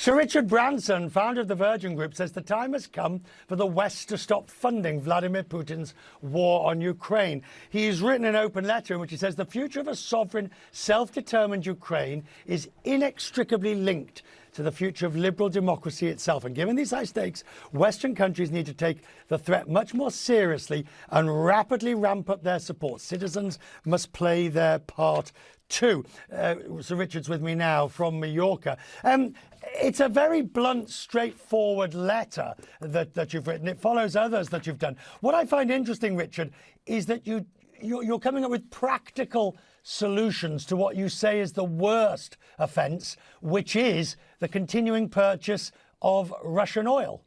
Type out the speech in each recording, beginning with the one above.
Sir Richard Branson, founder of the Virgin Group, says the time has come for the West to stop funding Vladimir Putin's war on Ukraine. He's written an open letter in which he says the future of a sovereign, self-determined Ukraine is inextricably linked to the future of liberal democracy itself. And given these high stakes, Western countries need to take the threat much more seriously and rapidly ramp up their support. Citizens must play their part too. Sir Richard's with me now from Mallorca. It's a very blunt, straightforward letter that you've written. It follows others that you've done. What I find interesting, Richard, is that you're coming up with practical solutions to what you say is the worst offence, which is the continuing purchase of Russian oil.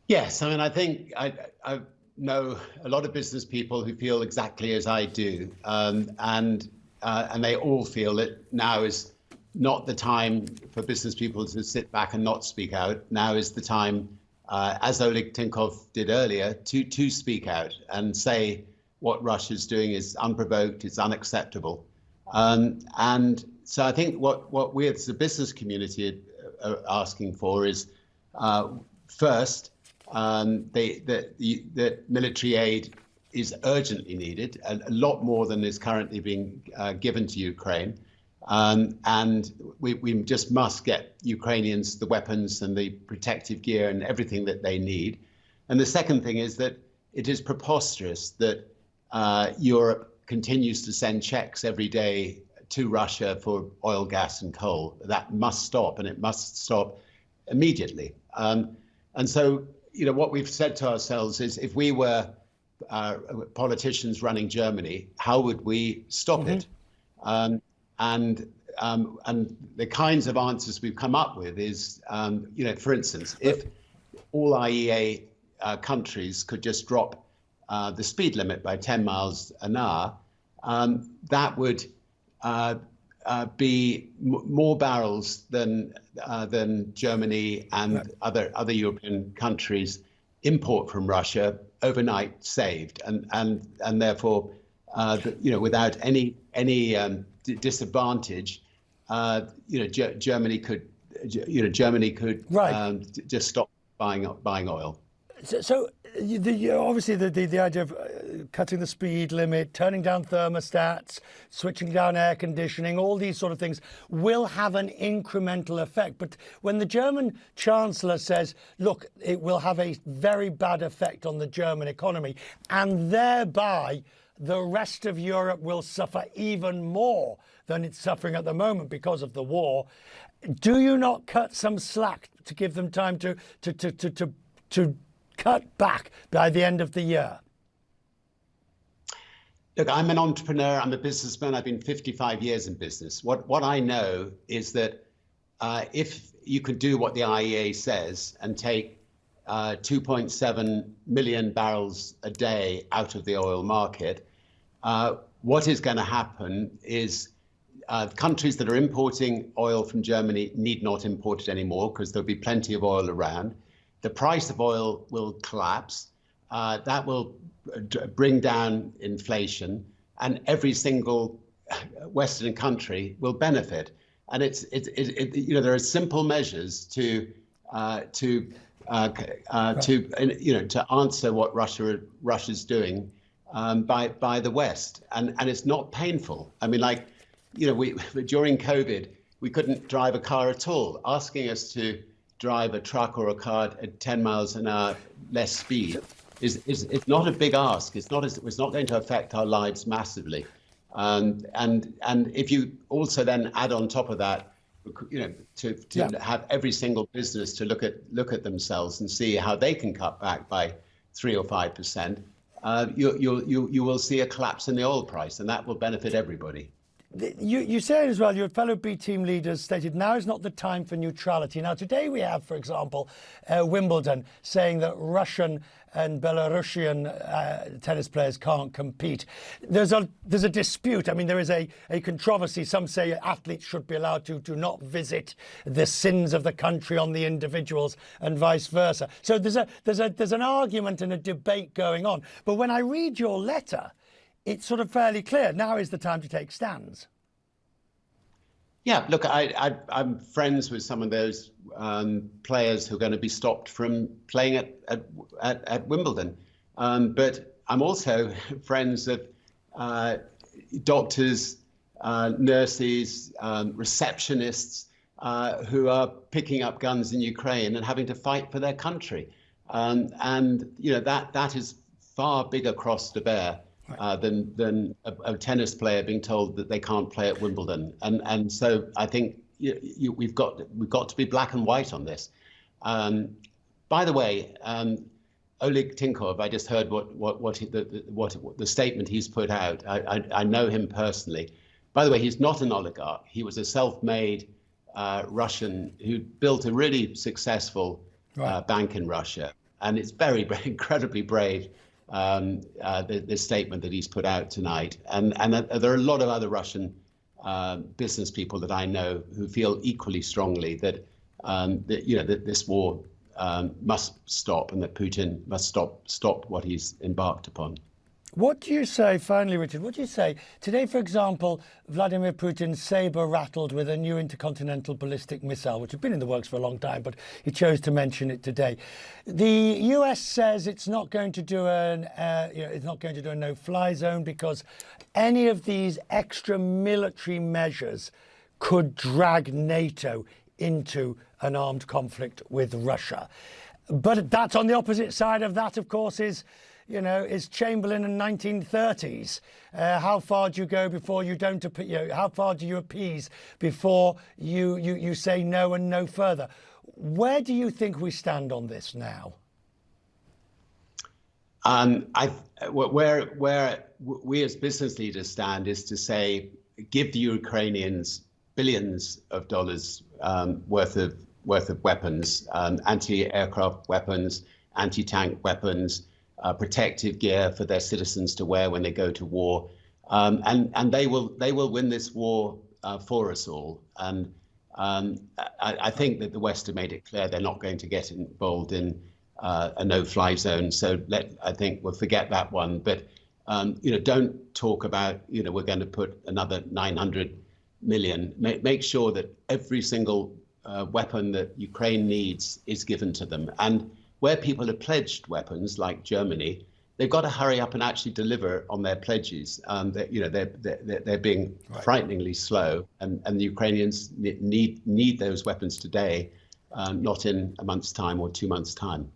Yes, I mean, I think I know a lot of business people who feel exactly as I do, and they all feel that now is not the time for business people to sit back and not speak out. Now is the time, as Oleg Tinkov did earlier, to speak out and say what Russia's doing is unprovoked, it's unacceptable. And so I think what we as the business community are asking for is, first, that military aid is urgently needed, a lot more than is currently being given to Ukraine. And we just must get Ukrainians the weapons and the protective gear and everything that they need. And the second thing is that it is preposterous that Europe continues to send checks every day to Russia for oil, gas and coal. That must stop, and it must stop immediately. And so, you know, what we've said to ourselves is, if we were politicians running Germany, how would we stop it? And the kinds of answers we've come up with is, you know, for instance, if all IEA countries could just drop the speed limit by 10 miles an hour, that would be more barrels than Germany and other European countries import from Russia overnight saved, and therefore, you know, without any disadvantage, you know, Germany could just stop buying oil. So obviously the idea of cutting the speed limit, turning down thermostats, switching down air conditioning, all these sort of things will have an incremental effect. But when the German Chancellor says, look, it will have a very bad effect on the German economy, and thereby the rest of Europe will suffer even more than it's suffering at the moment because of the war, do you not cut some slack to give them time to cut back by the end of the year? Look, I'm an entrepreneur, I'm a businessman, I've been 55 years in business. What I know is that if you could do what the IEA says and take 2.7 million barrels a day out of the oil market, what is going to happen is countries that are importing oil from Germany need not import it anymore, because there'll be plenty of oil around. The price of oil will collapse. That will bring down inflation, and every single Western country will benefit. And you know, there are simple measures to answer what Russia's doing by the West, and it's not painful. I mean, like, you know, during COVID we couldn't drive a car at all. Asking us to drive a truck or a car at 10 miles an hour less speed is not a big ask. It's not going to affect our lives massively. And if you also then add on top of that, you know, to have every single business to look at themselves and see how they can cut back by 3 or 5%, you will see a collapse in the oil price, and that will benefit everybody. You say as well, your fellow B team leaders stated now is not the time for neutrality. Now, today we have, for example, Wimbledon saying that Russian and Belarusian tennis players can't compete. There's a dispute. I mean, there is a controversy. Some say athletes should be allowed to not visit the sins of the country on the individuals, and vice versa. So there's an argument and a debate going on. But when I read your letter, it's sort of fairly clear. Now is the time to take stands. Yeah, look, I'm friends with some of those players who are going to be stopped from playing at Wimbledon. But I'm also friends of doctors, nurses, receptionists who are picking up guns in Ukraine and having to fight for their country. And you know that is far bigger cross to bear than a tennis player being told that they can't play at Wimbledon. And so I think we've got to be black and white on this. By the way, Oleg Tinkov, I just heard what the statement he's put out. I know him personally. By the way, he's not an oligarch. He was a self-made Russian who built a really successful bank in Russia, and it's very incredibly brave. The statement that he's put out tonight, and there are a lot of other Russian business people that I know who feel equally strongly that that this war must stop and that Putin must stop what he's embarked upon. What do you say, finally, Richard, what do you say? Today, for example, Vladimir Putin's saber rattled with a new intercontinental ballistic missile, which had been in the works for a long time, but he chose to mention it today. The US says it's not going to do a no-fly zone because any of these extra military measures could drag NATO into an armed conflict with Russia. But that's on the opposite side of that, of course, is Chamberlain in 1930s. How far do you go before you don't? How far do you appease before you say no and no further? Where do you think we stand on this now? Where we as business leaders stand is to say, give the Ukrainians billions of dollars worth of weapons, anti-aircraft weapons, anti-tank weapons. Protective gear for their citizens to wear when they go to war, and they will win this war for us all. And I think that the West have made it clear they're not going to get involved in a no-fly zone. So I think we'll forget that one. But don't talk about we're going to put another 900 million. Make sure that every single weapon that Ukraine needs is given to them. And where people have pledged weapons, like Germany, they've got to hurry up and actually deliver on their pledges. They're being frighteningly slow, and the Ukrainians need those weapons today, not in a month's time or 2 months' time.